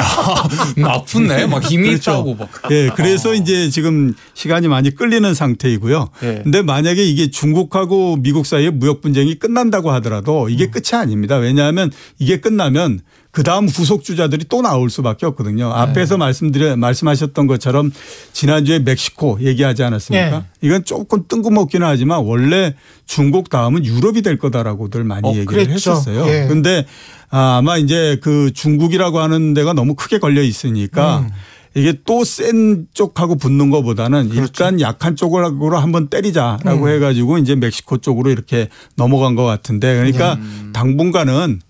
나쁘네. 막 힘이 그렇죠. 있다고 막. 예, 그래서 이제 지금 시간이 많이 끌리는 상태이고요. 그런데 예. 만약에 이게 중국하고 미국 사이의 무역 분쟁이 끝난다고 하더라도 이게 끝이 아닙니다. 왜냐하면 이게 끝나면 그다음 후속 주자들이 또 나올 수밖에 없거든요. 앞에서 말씀하셨던 것처럼 지난주에 멕시코 얘기하지 않았습니까? 네. 이건 조금 뜬금없기는 하지만 원래 중국 다음은 유럽이 될 거다라고들 많이 얘기를 그랬죠. 했었어요. 그런데 예. 아마 이제 그 중국이라고 하는 데가 너무 크게 걸려 있으니까 이게 또 센 쪽하고 붙는 것보다는 그렇죠. 일단 약한 쪽으로 한번 때리자라고 해가지고 이제 멕시코 쪽으로 이렇게 넘어간 것 같은데 그러니까 당분간은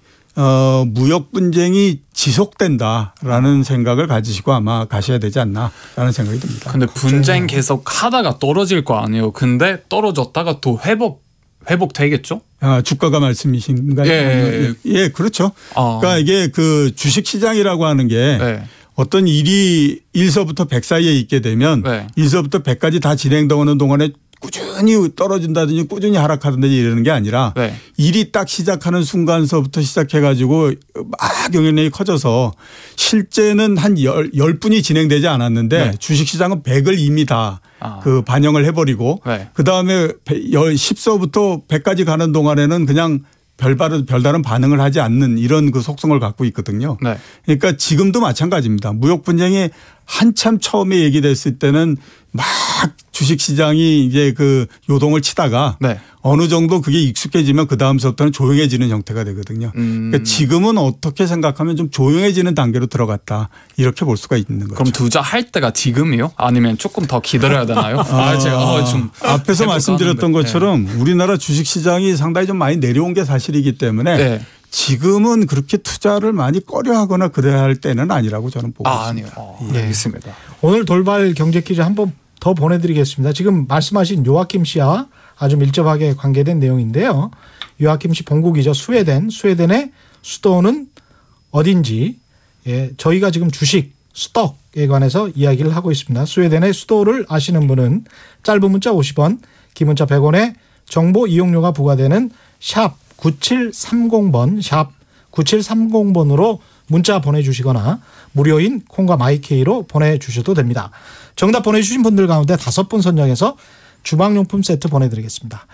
무역 분쟁이 지속된다라는 생각을 가지시고 아마 가셔야 되지 않나라는 생각이 듭니다. 근데 분쟁 계속 하다가 떨어질 거 아니에요. 근데 떨어졌다가 또 회복되겠죠? 주가가 말씀이신가요? 예, 그렇죠. 그러니까 이게 그 주식 시장이라고 하는 게 어떤 일이 1서부터 100 사이에 있게 되면 1서부터 100까지 다 진행되는 동안에 꾸준히 떨어진다든지 꾸준히 하락하든지 이러는 게 아니라 일이 딱 시작하는 순간서부터 시작해가지고 막 영향력이 커져서 실제는 한 10분이 진행되지 않았는데 주식시장은 100을 이미 다 그 반영을 해버리고 그다음에 10서부터 100까지 가는 동안에는 그냥 별다른 반응을 하지 않는 이런 그 속성을 갖고 있거든요. 그러니까 지금도 마찬가지입니다. 무역 분쟁이 한참 처음에 얘기됐을 때는 막 주식시장이 이제 그 요동을 치다가 어느 정도 그게 익숙해지면 그 다음서부터는 조용해지는 형태가 되거든요. 그러니까 지금은 어떻게 생각하면 좀 조용해지는 단계로 들어갔다 이렇게 볼 수가 있는 거죠. 그럼 투자할 때가 지금이요? 아니면 조금 더 기다려야 되나요? 제가 좀 앞에서 말씀드렸던 것처럼 우리나라 주식시장이 상당히 좀 많이 내려온 게 사실이기 때문에 지금은 그렇게 투자를 많이 꺼려하거나 그래야 할 때는 아니라고 저는 보고 있습니다. 아니요. 알겠습니다. 오늘 돌발 경제 퀴즈 한번 더 보내드리겠습니다. 지금 말씀하신 요아킴 씨와 아주 밀접하게 관계된 내용인데요. 요아킴 씨 본국이죠. 스웨덴의 수도는 어딘지 저희가 지금 주식 스톡에 관해서 이야기를 하고 있습니다. 스웨덴의 수도를 아시는 분은 짧은 문자 50원, 긴 문자 100원에 정보 이용료가 부과되는 샵 9730번 샵 9730번으로 문자 보내주시거나 무료인 콩과 마이케이로 보내주셔도 됩니다. 정답 보내주신 분들 가운데 5분 선정해서 주방용품 세트 보내드리겠습니다.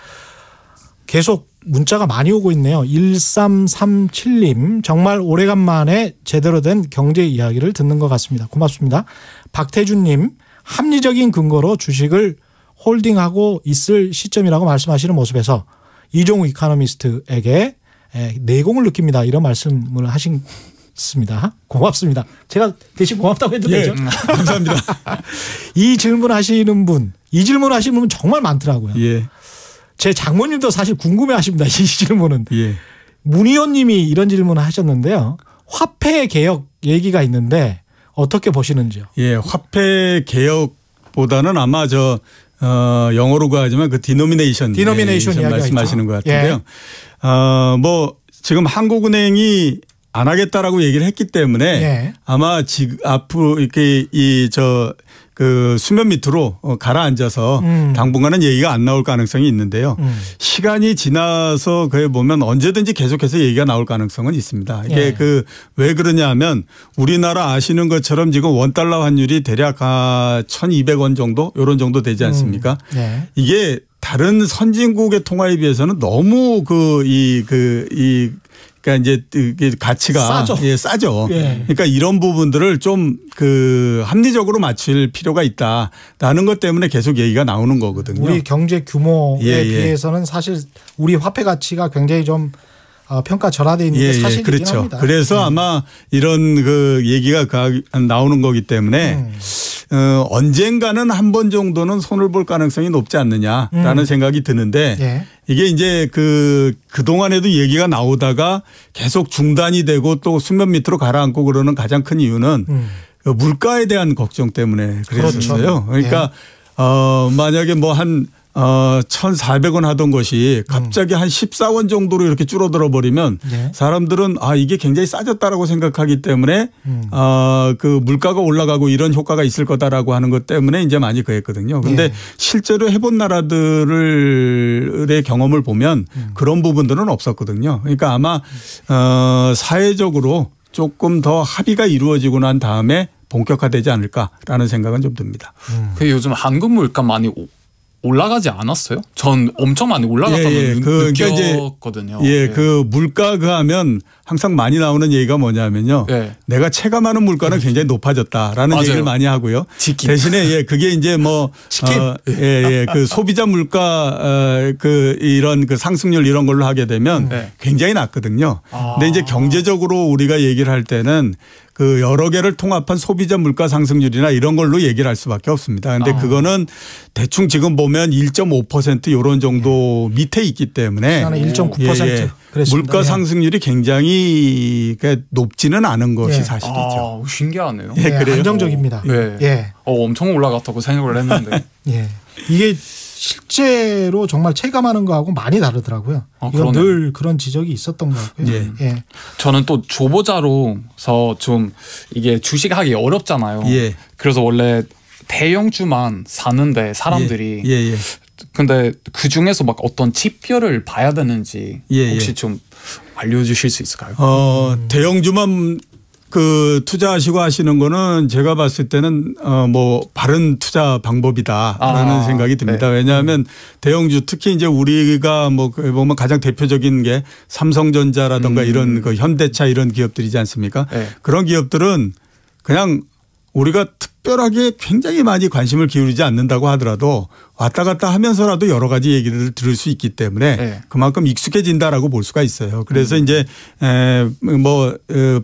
계속 문자가 많이 오고 있네요. 1337님 정말 오래간만에 제대로 된 경제 이야기를 듣는 것 같습니다. 고맙습니다. 박태준님 합리적인 근거로 주식을 홀딩하고 있을 시점이라고 말씀하시는 모습에서 이종우 이코노미스트에게 내공을 느낍니다. 이런 말씀을 하셨습니다. 고맙습니다. 제가 대신 고맙다고 해도 되죠? 감사합니다. 이 질문 하시는 분 정말 많더라고요. 제 장모님도 사실 궁금해 하십니다. 이 질문은. 문 의원님이 이런 질문을 하셨는데요. 화폐 개혁 얘기가 있는데 어떻게 보시는지요? 화폐 개혁보다는 아마 영어로 하지만 그 디노미네이션 말씀하시는 것 같은데요. 지금 한국은행이 안 하겠다라고 얘기를 했기 때문에 아마 앞으로 이렇게 그 수면 밑으로 가라앉아서 당분간은 얘기가 안 나올 가능성이 있는데요. 시간이 지나서 그에 보면 언제든지 계속해서 얘기가 나올 가능성은 있습니다. 이게 예. 그 왜 그러냐 하면 우리나라 아시는 것처럼 지금 원달러 환율이 대략 1,200원 정도 이런 정도 되지 않습니까? 예. 이게 다른 선진국의 통화에 비해서는 너무 그러니까 이제 이게 가치가 싸죠. 예, 싸죠. 예. 그러니까 이런 부분들을 좀 그 합리적으로 맞출 필요가 있다라는 것 때문에 계속 얘기가 나오는 거거든요. 우리 경제 규모에 예. 비해서는 사실 우리 화폐 가치가 굉장히 좀 평가절하되어 있는 게 사실이긴 그렇죠. 합니다. 그래서 아마 이런 그 얘기가 나오는 거기 때문에 언젠가는 한 번 정도는 손을 볼 가능성이 높지 않느냐라는 생각이 드는데 예. 이게 이제 그동안에도 얘기가 나오다가 계속 중단이 되고 또 수면 밑으로 가라앉고 그러는 가장 큰 이유는 그 물가에 대한 걱정 때문에 그랬었어요. 그렇죠. 그러니까 만약에 뭐 한 1,400원 하던 것이 갑자기 한 14원 정도로 이렇게 줄어들어 버리면 네. 사람들은 이게 굉장히 싸졌다라고 생각하기 때문에 그 물가가 올라가고 이런 효과가 있을 거다라고 하는 것 때문에 이제 많이 그랬거든요. 그런데 실제로 해본 나라들의 경험을 보면 그런 부분들은 없었거든요. 그러니까 아마 사회적으로 조금 더 합의가 이루어지고 난 다음에 본격화되지 않을까라는 생각은 좀 듭니다. 그 요즘 한국 물가 많이 올라가지 않았어요? 전 엄청 많이 올라갔다는 느꼈거든요. 그 물가 하면 항상 많이 나오는 얘기가 뭐냐면요. 내가 체감하는 물가는 굉장히 높아졌다라는 얘기를 많이 하고요. 치킨. 대신에 그게 이제 뭐 치킨. 그 소비자 물가 이런 그 상승률 이런 걸로 하게 되면 굉장히 낮거든요. 근데 이제 경제적으로 우리가 얘기를 할 때는 그 여러 개를 통합한 소비자 물가 상승률이나 이런 걸로 얘기를 할 수밖에 없습니다. 그런데 그거는 대충 지금 보면 1.5% 이런 정도 밑에 있기 때문에 1.9% 물가 상승률이 굉장히 높지는 않은 것이 사실이죠. 신기하네요. 그래요? 안정적입니다. 엄청 올라갔다고 생각을 했는데. 이게 실제로 정말 체감하는 거하고 많이 다르더라고요. 이건 늘 그런 지적이 있었던 것 같고요. 저는 또 초보자로서 좀 이게 주식하기 어렵잖아요. 그래서 원래 대형주만 사는데 사람들이 근데 그 중에서 막 어떤 지표를 봐야 되는지 혹시 좀 알려주실 수 있을까요? 대형주만 그 투자하시고 하시는 거는 제가 봤을 때는 뭐 바른 투자 방법이다라는 생각이 듭니다. 왜냐하면 대형주 특히 이제 우리가 뭐 보면 가장 대표적인 게 삼성전자라든가 이런 그 현대차 이런 기업들이지 않습니까? 그런 기업들은 그냥 우리가 특별하게 굉장히 많이 관심을 기울이지 않는다고 하더라도 왔다 갔다 하면서라도 여러 가지 얘기를 들을 수 있기 때문에 그만큼 익숙해진다라고 볼 수가 있어요. 그래서 이제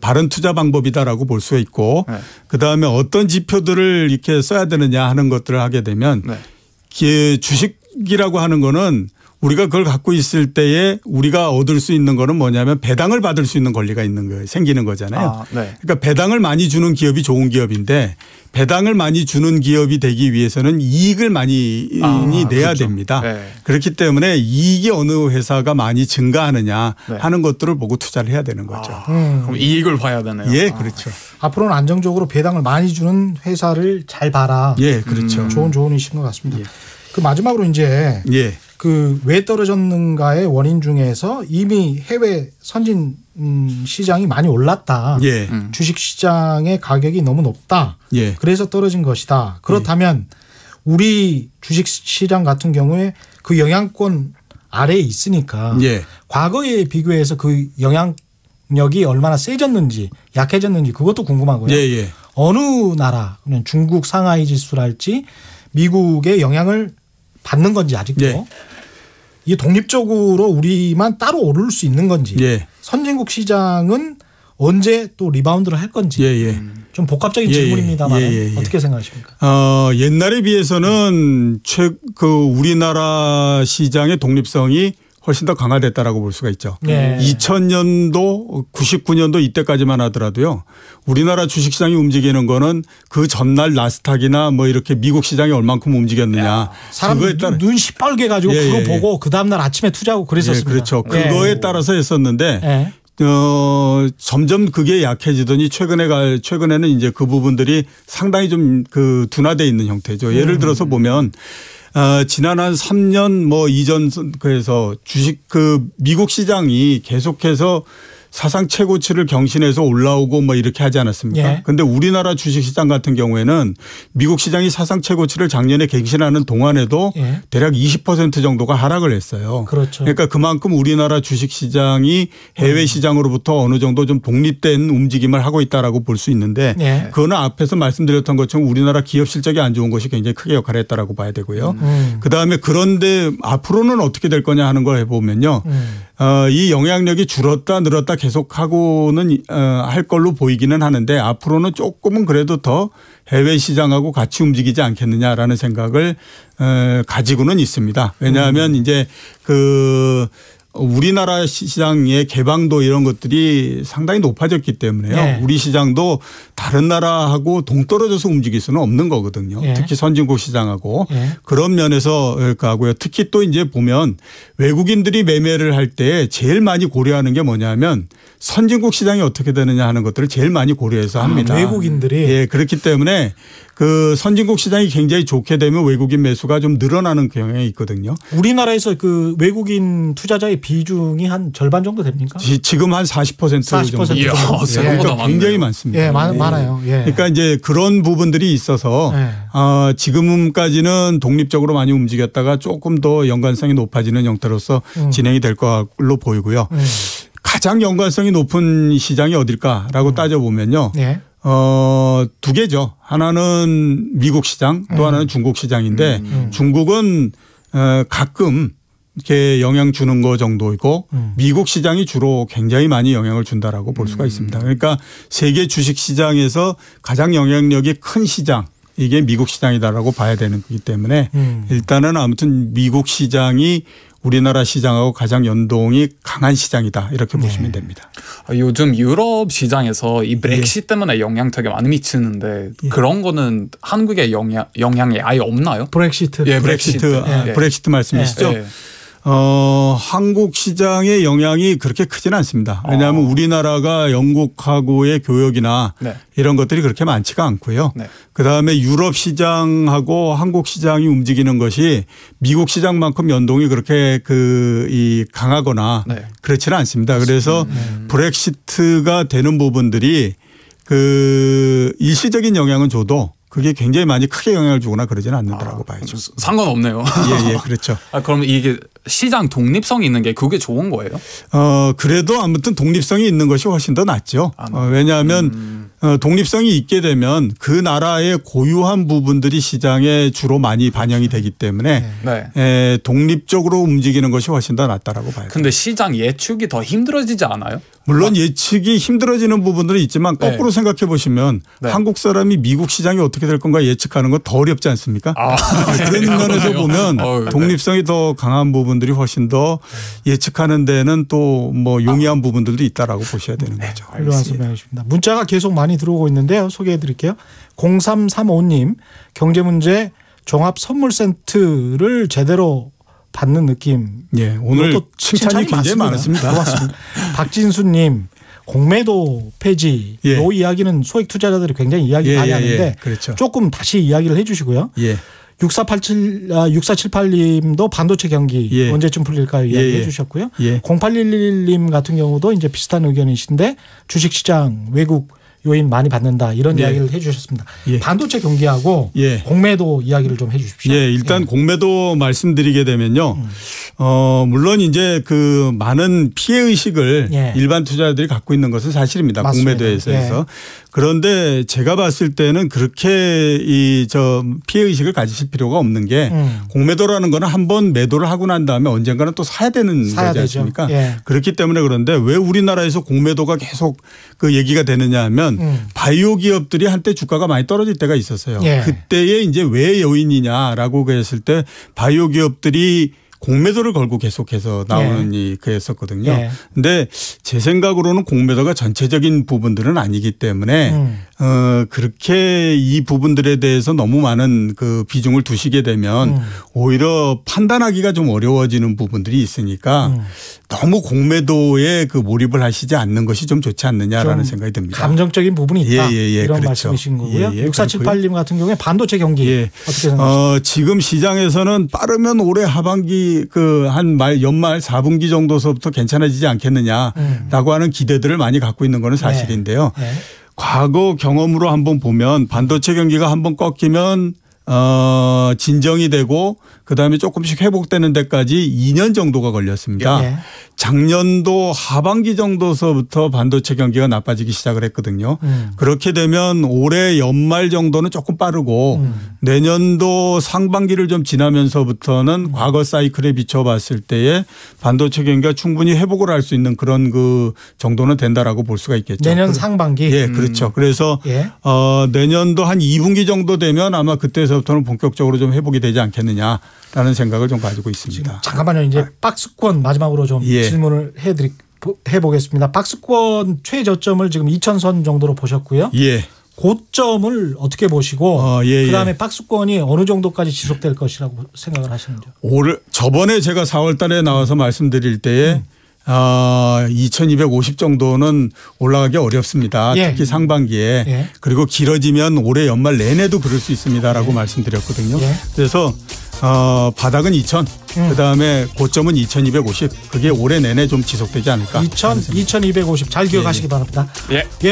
바른 투자 방법이다라고 볼 수가 있고 그다음에 어떤 지표들을 이렇게 써야 되느냐 하는 것들을 하게 되면 주식이라고 하는 거는 우리가 그걸 갖고 있을 때에 우리가 얻을 수 있는 거는 뭐냐면 배당을 받을 수 있는 권리가 있는 거예요. 생기는 거잖아요. 그러니까 배당을 많이 주는 기업이 좋은 기업인데 배당을 많이 주는 기업이 되기 위해서는 이익을 많이 내야 됩니다. 그렇기 때문에 이익이 어느 회사가 많이 증가하느냐 하는 것들을 보고 투자를 해야 되는 거죠. 그럼 이익을 봐야 되네요. 그렇죠. 앞으로는 안정적으로 배당을 많이 주는 회사를 잘 봐라. 그렇죠. 좋은 조언이신 것 같습니다. 그 마지막으로 이제 그 왜 떨어졌는가의 원인 중에서 이미 해외 선진 시장이 많이 올랐다. 주식 시장의 가격이 너무 높다. 그래서 떨어진 것이다. 그렇다면 우리 주식 시장 같은 경우에 그 영향권 아래에 있으니까 과거에 비교해서 그 영향력이 얼마나 세졌는지 약해졌는지 그것도 궁금하고요. 어느 나라 중국 상하이 지수랄지 미국의 영향을 받는 건지 아직도 이게 독립적으로 우리만 따로 오를 수 있는 건지 선진국 시장은 언제 또 리바운드를 할 건지 좀 복합적인 질문입니다만 어떻게 생각하십니까? 옛날에 비해서는 우리나라 시장의 독립성이 훨씬 더 강화됐다라고 볼 수가 있죠. 2000년도, 99년도 이때까지만 하더라도요. 우리나라 주식시장이 움직이는 거는 그 전날 나스닥이나 뭐 이렇게 미국 시장이 얼만큼 움직였느냐. 사람들 눈 시뻘게 가지고 그거 보고 그 다음날 아침에 투자하고 그랬었습니다. 그렇죠. 그거에 따라서 했었는데 점점 그게 약해지더니 최근에는 이제 그 부분들이 상당히 좀 그 둔화되어 있는 형태죠. 예를 들어서 보면 지난 한 3년 뭐 이전 그래서 주식 그 미국 시장이 계속해서 사상 최고치를 경신해서 올라오고 뭐 이렇게 하지 않았습니까? 그런데 우리나라 주식시장 같은 경우에는 미국 시장이 사상 최고치를 작년에 갱신하는 동안에도 대략 20% 정도가 하락을 했어요. 그렇죠. 그러니까 그만큼 우리나라 주식시장이 해외 시장으로부터 어느 정도 좀 독립된 움직임을 하고 있다라고 볼 수 있는데 그거는 앞에서 말씀드렸던 것처럼 우리나라 기업 실적이 안 좋은 것이 굉장히 크게 역할을 했다라고 봐야 되고요. 그다음에 그런데 앞으로는 어떻게 될 거냐 하는 걸 해보면요. 이 영향력이 줄었다 늘었다 계속하고는 할 걸로 보이기는 하는데 앞으로는 조금은 그래도 더 해외 시장하고 같이 움직이지 않겠느냐라는 생각을 가지고는 있습니다. 왜냐하면 이제 그 우리나라 시장의 개방도 이런 것들이 상당히 높아졌기 때문에요. 우리 시장도 다른 나라하고 동떨어져서 움직일 수는 없는 거거든요. 특히 선진국 시장하고 그런 면에서 가고요. 특히 또 이제 보면 외국인들이 매매를 할 때 제일 많이 고려하는 게 뭐냐면 선진국 시장이 어떻게 되느냐 하는 것들을 제일 많이 고려해서 합니다. 외국인들이. 예, 그렇기 때문에 그 선진국 시장이 굉장히 좋게 되면 외국인 매수가 좀 늘어나는 경향이 있거든요. 우리나라에서 그 외국인 투자자의 비중이 한 절반 정도 됩니까? 지금 한 40% 정도. 이야, 그러니까 굉장히 많습니다. 예, 많아요. 예. 그러니까 이제 그런 부분들이 있어서 지금까지는 독립적으로 많이 움직였다가 조금 더 연관성이 높아지는 형태로서 진행이 될 걸로 보이고요. 가장 연관성이 높은 시장이 어딜까라고 따져보면요. 두 개죠. 하나는 미국 시장 또 하나는 중국 시장인데 중국은 가끔 이렇게 영향 주는 거 정도이고 미국 시장이 주로 굉장히 많이 영향을 준다라고 볼 수가 있습니다. 그러니까 세계 주식 시장에서 가장 영향력이 큰 시장 이게 미국 시장이다라고 봐야 되는 거기 때문에 일단은 아무튼 미국 시장이 우리나라 시장하고 가장 연동이 강한 시장이다 이렇게 보시면 됩니다. 요즘 유럽 시장에서 이 브렉시트 때문에 영향 되게 많이 미치는데 그런 거는 한국에 영향이 아예 없나요? 브렉시트. 예, 브렉시트 말씀이시죠? 한국 시장의 영향이 그렇게 크지는 않습니다. 왜냐하면 우리나라가 영국하고의 교역이나 이런 것들이 그렇게 많지가 않고요. 그다음에 유럽 시장하고 한국 시장이 움직이는 것이 미국 시장만큼 연동이 그렇게 강하거나 그렇지는 않습니다. 그래서 브렉시트가 되는 부분들이 그 일시적인 영향은 줘도 그게 굉장히 많이 크게 영향을 주거나 그러지는 않는다라고 봐야죠. 상관없네요. 예, 그렇죠. 그럼 이게 시장 독립성이 있는 게 그게 좋은 거예요? 그래도 아무튼 독립성이 있는 것이 훨씬 더 낫죠. 왜냐하면 독립성이 있게 되면 그 나라의 고유한 부분들이 시장에 주로 많이 반영이 되기 때문에 독립적으로 움직이는 것이 훨씬 더 낫다라고 봐요. 근데 시장 예측이 더 힘들어지지 않아요? 물론 예측이 힘들어지는 부분들은 있지만 거꾸로 생각해 보시면 한국 사람이 미국 시장이 어떻게 될 건가 예측하는 건 더 어렵지 않습니까? 그런 면에서 보면 독립성이 더 강한 부분들이 훨씬 더 예측하는 데는 또 뭐 용이한 부분들도 있다라고 보셔야 되는 거죠. 훌륭한 설명이십니다. 문자가 계속 많이 들어오고 있는데요. 소개해 드릴게요. 0335님 경제문제 종합 선물 세트를 제대로 받는 느낌. 예, 오늘 칭찬이 굉장히 많았습니다. 고맙습니다. 박진수님 공매도 폐지 이 이야기는 소액 투자자들이 굉장히 이야기 많이 하는데 그렇죠. 조금 다시 이야기를 해 주시고요. 6478님도 반도체 경기 언제쯤 풀릴까요? 이야기해 주셨고요. 0811님 같은 경우도 이제 비슷한 의견이신데 주식시장 외국 요인 많이 받는다 이런 이야기를 해 주셨습니다. 반도체 경기하고 공매도 이야기를 좀 해 주십시오. 일단 공매도 말씀드리게 되면요. 물론 이제 그 많은 피해 의식을 일반 투자자들이 갖고 있는 것은 사실입니다. 맞습니다. 공매도에 있어서. 그런데 제가 봤을 때는 그렇게 피해 의식을 가지실 필요가 없는 게 공매도라는 거는 한번 매도를 하고 난 다음에 언젠가는 또 사야 되는 거지 않습니까? 그렇기 때문에 그런데 왜 우리나라에서 공매도가 계속 그 얘기가 되느냐 하면 바이오 기업들이 한때 주가가 많이 떨어질 때가 있었어요. 그때에 이제 왜 요인이냐라고 그랬을 때 바이오 기업들이 공매도를 걸고 계속해서 나오는 그였었거든요. 근데 제 생각으로는 공매도가 전체적인 부분들은 아니기 때문에 그렇게 이 부분들에 대해서 너무 많은 그 비중을 두시게 되면 오히려 판단하기가 좀 어려워지는 부분들이 있으니까 너무 공매도에 그 몰입을 하시지 않는 것이 좀 좋지 않느냐라는 생각이 듭니다. 감정적인 부분이 있다. 이런 그렇죠. 말씀이신 거고요. 6478님 같은 경우에 반도체 경기 어떻게 생각하십니까? 지금 시장에서는 빠르면 올해 하반기 그 한 연말 4분기 정도서부터 괜찮아지지 않겠느냐라고 하는 기대들을 많이 갖고 있는 것은 사실인데요. 과거 경험으로 한번 보면 반도체 경기가 한번 꺾이면 진정이 되고 그다음에 조금씩 회복되는 데까지 2년 정도가 걸렸습니다. 작년도 하반기 정도서부터 반도체 경기가 나빠지기 시작을 했거든요. 그렇게 되면 올해 연말 정도는 조금 빠르고 내년도 상반기를 좀 지나면서부터는 과거 사이클에 비춰봤을 때에 반도체 경기가 충분히 회복을 할 수 있는 그런 그 정도는 된다라고 볼 수가 있겠죠. 내년 상반기. 그렇죠. 그래서 내년도 한 2분기 정도 되면 아마 그때서부터는 본격적으로 좀 회복이 되지 않겠느냐라는 생각을 좀 가지고 있습니다. 잠깐만요. 이제 박스권 마지막으로 좀 질문을 해보겠습니다. 박스권 최저점을 지금 2,000선 정도로 보셨고요. 고점을 어떻게 보시고 그다음에 박스권이 어느 정도까지 지속될 것이라고 생각을 하시는지요? 저번에 제가 4월 달에 나와서 말씀드릴 때에 2250 정도는 올라가기 어렵습니다. 특히 상반기에. 그리고 길어지면 올해 연말 내내도 그럴 수 있습니다라고 말씀드렸거든요. 그래서 바닥은 2000, 그다음에 고점은 2250. 그게 올해 내내 좀 지속되지 않을까. 2250 잘 기억하시기 바랍니다.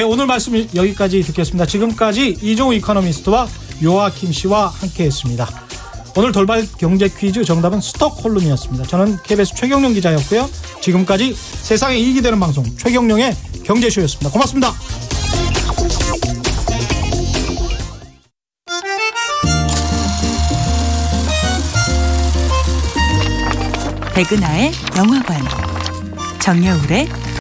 오늘 말씀 여기까지 듣겠습니다. 지금까지 이종우 이코노미스트와 요아킴 씨와 함께했습니다. 오늘 돌발 경제 퀴즈 정답은 스톡홀름이었습니다. 저는 KBS 최경영 기자였고요. 지금까지 세상에 이익이 되는 방송 최경영의 경제쇼였습니다. 고맙습니다. 백은하의 영화관, 정여울의